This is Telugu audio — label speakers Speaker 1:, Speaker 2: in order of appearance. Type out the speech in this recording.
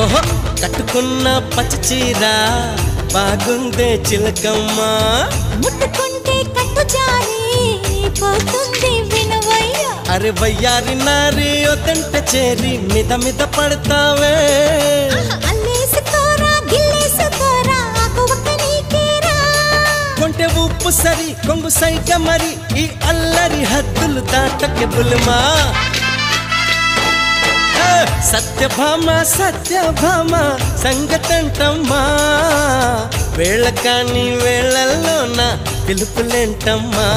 Speaker 1: ఓహో కట్టుకున్న పచ్చ చీర బాగుందే చిలకమ్మ
Speaker 2: ముట్టుకుంటే కట్టు జారి పోతుంది వినవయ్య
Speaker 1: అరే వయ్యారి నారి ఒదంట చేరి మీద మీద పడతావే
Speaker 2: అల్లేసుకోరా గిల్లేసుకోరా ఆకువక్క నీకేరా
Speaker 1: కొంటె ఉప్పు సరి కొంగు సైక మరి ఈ అల్లరి హద్దులు దాటకే బుల్మా సత్యభామ సత్యభామ సంగతంటమ్మా వేళ కాని వేళల్లోన పిలుపులేంటమ్మా